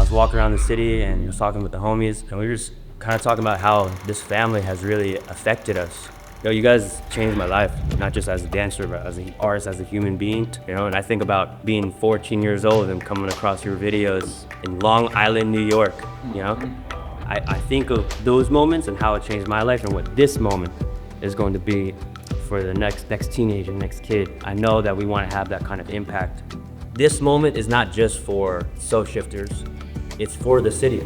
was walking around the city and was talking with the homies, and we were just kind of talking about how this family has really affected us. Yo, you guys changed my life, not just as a dancer, but as an artist, as a human being, you know? And I think about being 14 years old and coming across your videos in Long Island, New York, you know? I think of those moments and how it changed my life and what this moment is going to be for the next teenager, next kid. I know that we want to have that kind of impact. This moment is not just for soul shifters, it's for the city.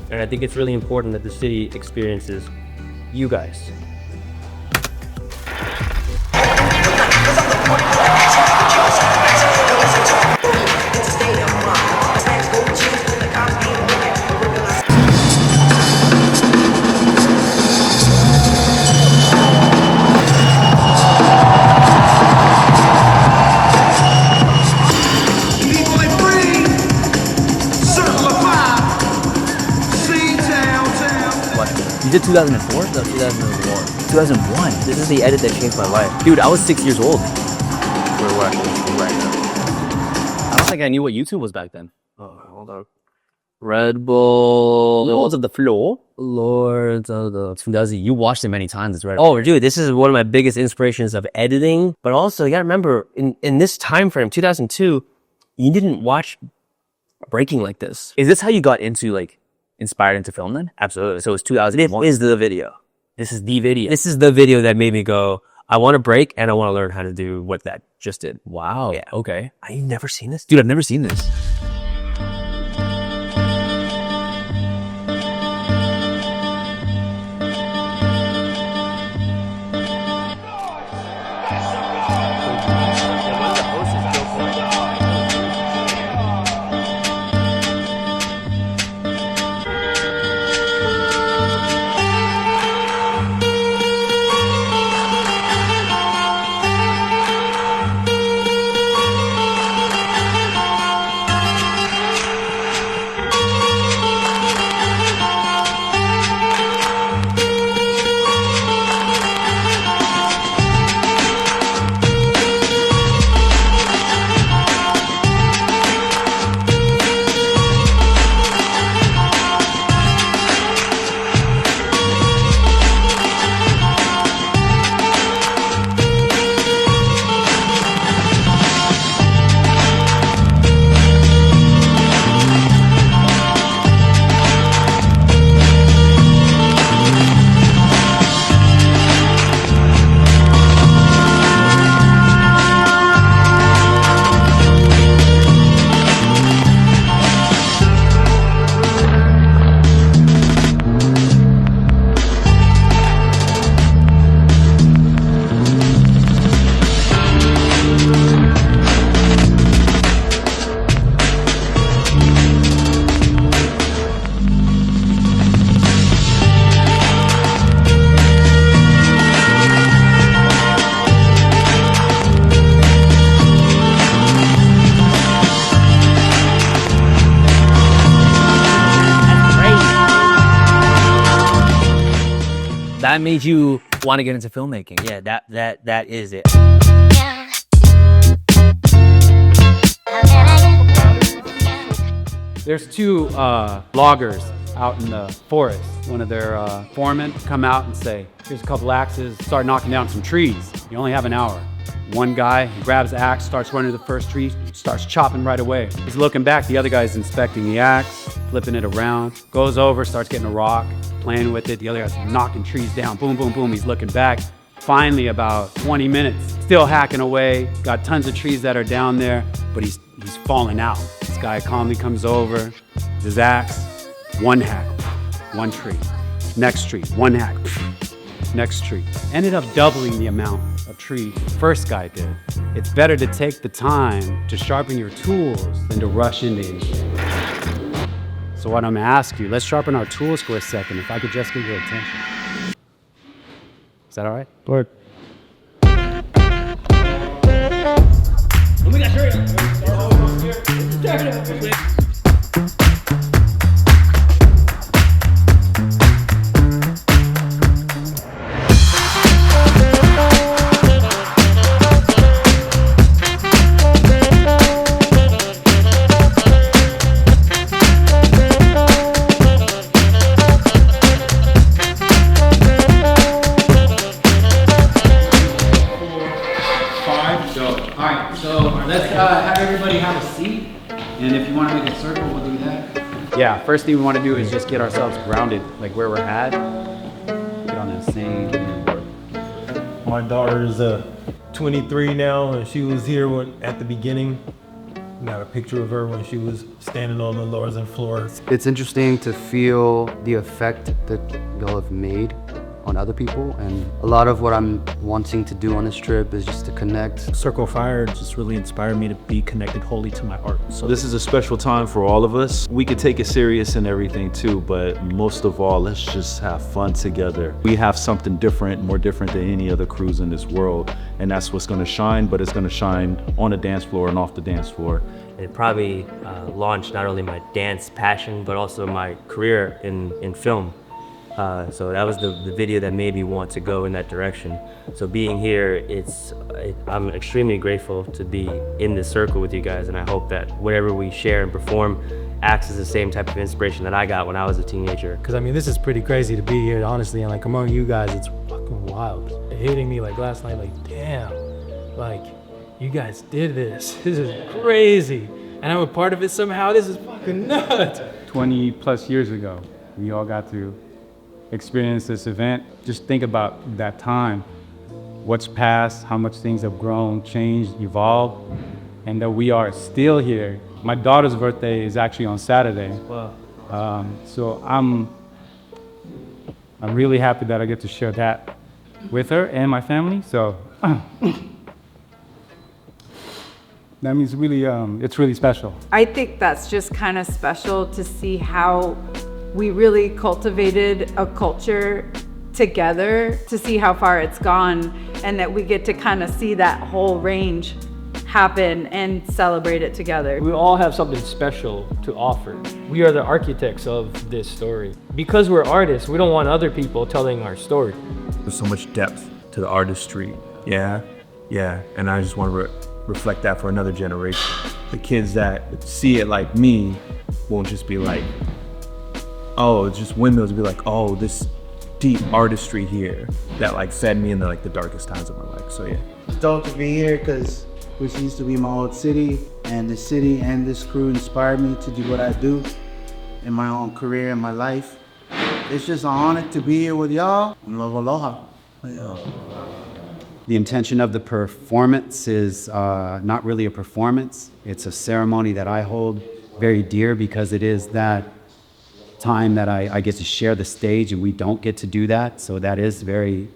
And I think it's really important that the city experiences you guys. You did 2004? No, 2001. 2001. This is the edit that changed my life. Dude, I was 6 years old. We're watching right now. I don't think I knew what YouTube was back then. Oh, hold on. Red Bull. Lords of the Floor. Lords of the... 2000. You watched it many times. It's right. Oh, dude, this is one of my biggest inspirations of editing. But also, you gotta remember, in this time frame, 2002, you didn't watch breaking like this. Is this how you got into, like, inspired into film then? Absolutely. So it was 2001. This is the video. This is the video. This is the video that made me go, I want to break and I want to learn how to do what that just did. Wow. Yeah. Okay. I've never seen this. Dude, I've never seen this. That made you want to get into filmmaking. Yeah, that is it. There's two loggers out in the forest. One of their foremen come out and say, here's a couple axes, start knocking down some trees. You only have an hour. One guy, he grabs the axe, starts running to the first tree, starts chopping right away. He's looking back, the other guy's inspecting the axe, flipping it around, goes over, starts getting a rock, playing with it. The other guy's knocking trees down, boom, boom, boom. He's looking back. Finally, about 20 minutes, still hacking away, got tons of trees that are down there, but he's falling out. This guy calmly comes over, his axe, one hack, one tree. Next tree, one hack, next tree. Ended up doubling the amount of tree the first guy did. It's better to take the time to sharpen your tools than to rush into anything. So what I'm gonna ask you, let's sharpen our tools for a second, if I could just get your attention. Is that all right? Lord. grounded in circle, we'll do that. Yeah, first thing we want to do is just get ourselves grounded, like where we're at. Get on that same. My daughter is 23 now, and she was here at the beginning. Got a picture of her when she was standing on the Lorzen floor. It's interesting to feel the effect that y'all have made on other people, and a lot of what I'm wanting to do on this trip is just to connect. Circle of Fire just really inspired me to be connected wholly to my art. So this is a special time for all of us. We could take it serious and everything too, but most of all, let's just have fun together. We have something different, more different than any other crews in this world, and that's what's gonna shine, but it's gonna shine on the dance floor and off the dance floor. It probably launched not only my dance passion, but also my career in film. So that was the video that made me want to go in that direction. So being here, I'm extremely grateful to be in this circle with you guys, and I hope that whatever we share and perform acts as the same type of inspiration that I got when I was a teenager. Cause I mean, this is pretty crazy to be here, honestly, and like among you guys, it's fucking wild. Hitting me like last night, like damn, like you guys did this. This is crazy, and I'm a part of it somehow. This is fucking nuts. 20 plus years ago, we all got to experience this event. Just think about that time, what's passed, how much things have grown, changed, evolved, and that we are still here. My daughter's birthday is actually on Saturday. Wow. So I'm really happy that I get to share that with her and my family. So that means really, it's really special. I think that's just kind of special to see how we really cultivated a culture together, to see how far it's gone, and that we get to kind of see that whole range happen and celebrate it together. We all have something special to offer. We are the architects of this story. Because we're artists, we don't want other people telling our story. There's so much depth to the artistry. Yeah, and I just want to reflect that for another generation. The kids that see it like me won't just be like, oh, it's just windmills, be like, oh, this deep artistry here that like fed me in the darkest times of my life. So yeah. Stoked to be here because this used to be my old city, and the city and this crew inspired me to do what I do in my own career and my life. It's just an honor to be here with y'all. Aloha. The intention of the performance is not really a performance. It's a ceremony that I hold very dear because it is that time that I get to share the stage, and we don't get to do that. So that is very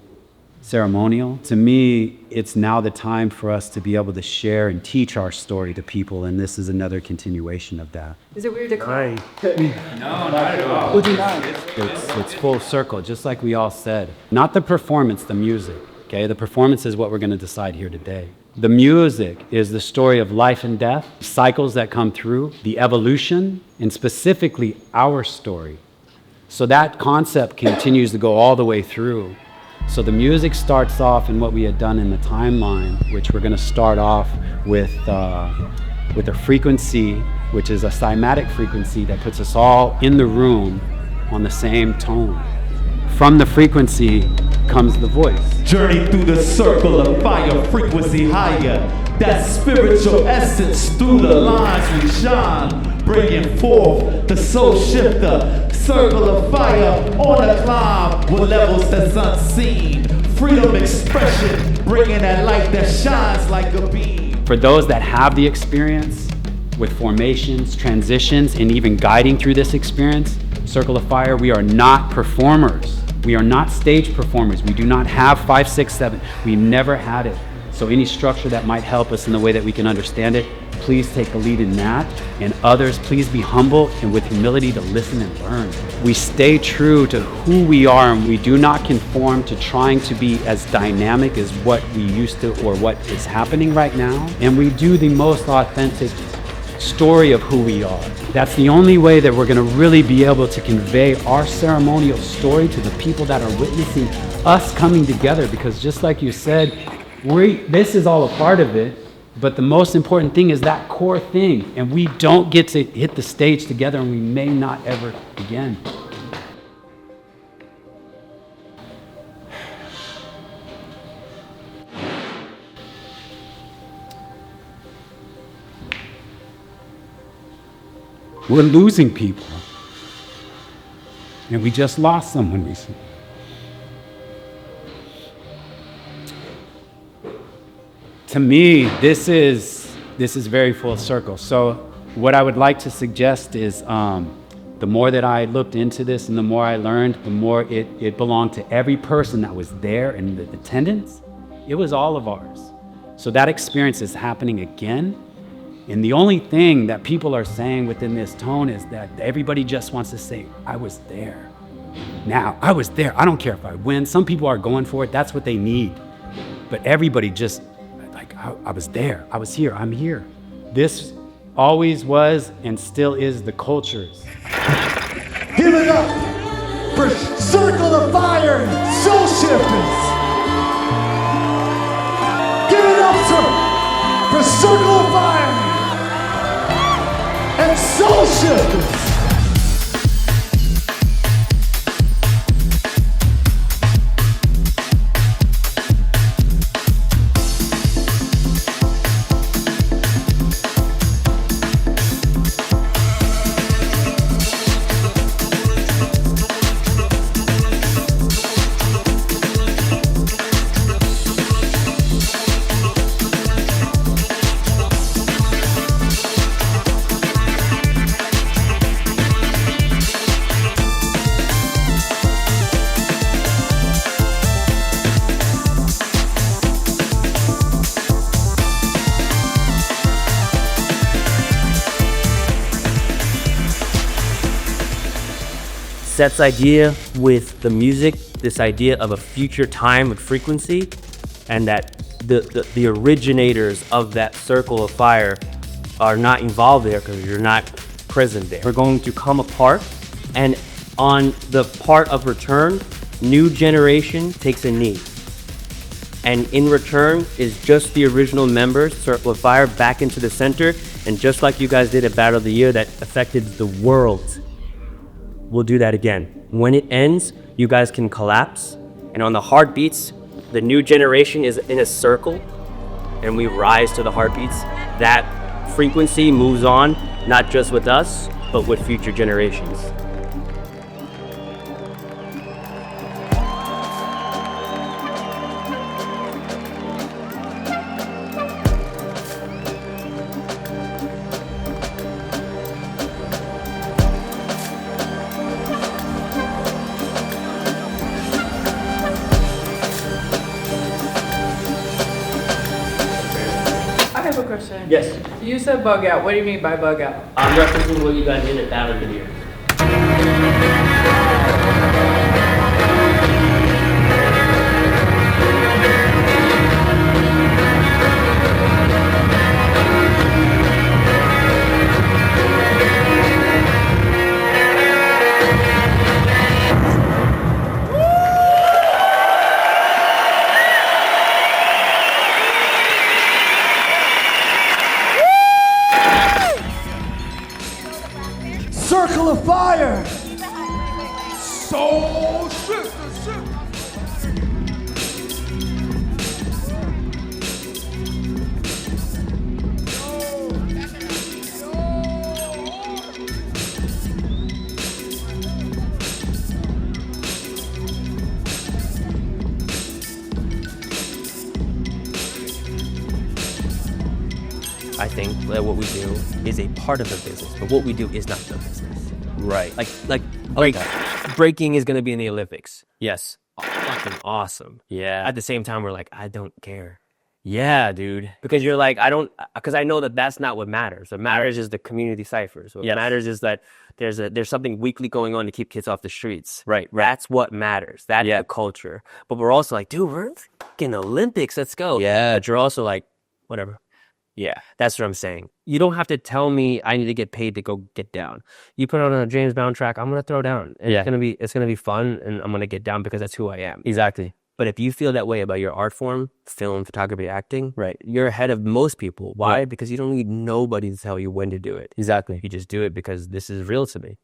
ceremonial. To me, it's now the time for us to be able to share and teach our story to people, and this is another continuation of that. Is it weird to cry? No, not at all. It's full circle, just like we all said. Not the performance, the music. Okay, the performance is what we're going to decide here today. The music is the story of life and death, cycles that come through, the evolution, and specifically our story. So that concept continues to go all the way through. So the music starts off in what we had done in the timeline, which we're going to start off with a frequency, which is a cymatic frequency that puts us all in the room on the same tone. From the frequency comes the voice. Journey through the circle of fire, frequency higher. That spiritual essence through the lines we shine, bringing forth the soul shifter. Circle of fire on a climb with levels that's unseen. Freedom expression, bringing that light that shines like a beam. For those that have the experience with formations, transitions, and even guiding through this experience, Circle of Fire, we are not performers. We are not stage performers. We do not have 5, 6, 7. We've never had it. So any structure that might help us in the way that we can understand it, please take a lead in that. And others, please be humble and with humility to listen and learn. We stay true to who we are, and we do not conform to trying to be as dynamic as what we used to or what is happening right now. And we do the most authentic story of who we are. That's the only way that we're going to really be able to convey our ceremonial story to the people that are witnessing us coming together, because just like you said, this is all a part of it, but the most important thing is that core thing, and we don't get to hit the stage together, and we may not ever again. We're losing people. And we just lost someone recently. To me, this is very full circle. So what I would like to suggest is the more that I looked into this and the more I learned, the more it belonged to every person that was there in the attendance. It was all of ours. So that experience is happening again. And the only thing that people are saying within this tone is that everybody just wants to say, I was there. Now, I was there. I don't care if I win. Some people are going for it. That's what they need. But everybody just, like, I was there. I was here. I'm here. This always was and still is the cultures. Give it up for Circle of Fire Soul Shifters. Give it up for Circle of Fire and Soul Shifters. Seth's idea with the music, this idea of a future time of frequency, and that the originators of that circle of fire are not involved there because you're not present there. We're going to come apart, and on the part of return, new generation takes a knee. And in return is just the original members, Circle of Fire, back into the center, and just like you guys did at Battle of the Year that affected the world, we'll do that again. When it ends, you guys can collapse, and on the heartbeats, the new generation is in a circle, and we rise to the heartbeats. That frequency moves on, not just with us, but with future generations. I have a question. Yes. You said bug out. What do you mean by bug out? I'm referencing what you guys did at Battle of the Year. Circle of Fire. Soul Shifters. I think that what we do is a part of the business, but what we do is not the business. Right. Like breaking is going to be in the Olympics. Yes. Fucking awesome. Yeah. At the same time, we're like, I don't care. Yeah, dude. Because you're like, because I know that that's not what matters. What matters is the community ciphers. What matters is that there's something weekly going on to keep kids off the streets. Right. That's what matters. That's the culture. But we're also like, dude, we're in fucking Olympics. Let's go. Yeah. But you're also like, whatever. Yeah, that's what I'm saying. You don't have to tell me I need to get paid to go get down. You put on a James Brown track, I'm gonna throw down. It's gonna be fun, and I'm gonna get down because that's who I am. Exactly. But if you feel that way about your art form, film, photography, acting, right, you're ahead of most people. Why? Because you don't need nobody to tell you when to do it. Exactly. You just do it because this is real to me.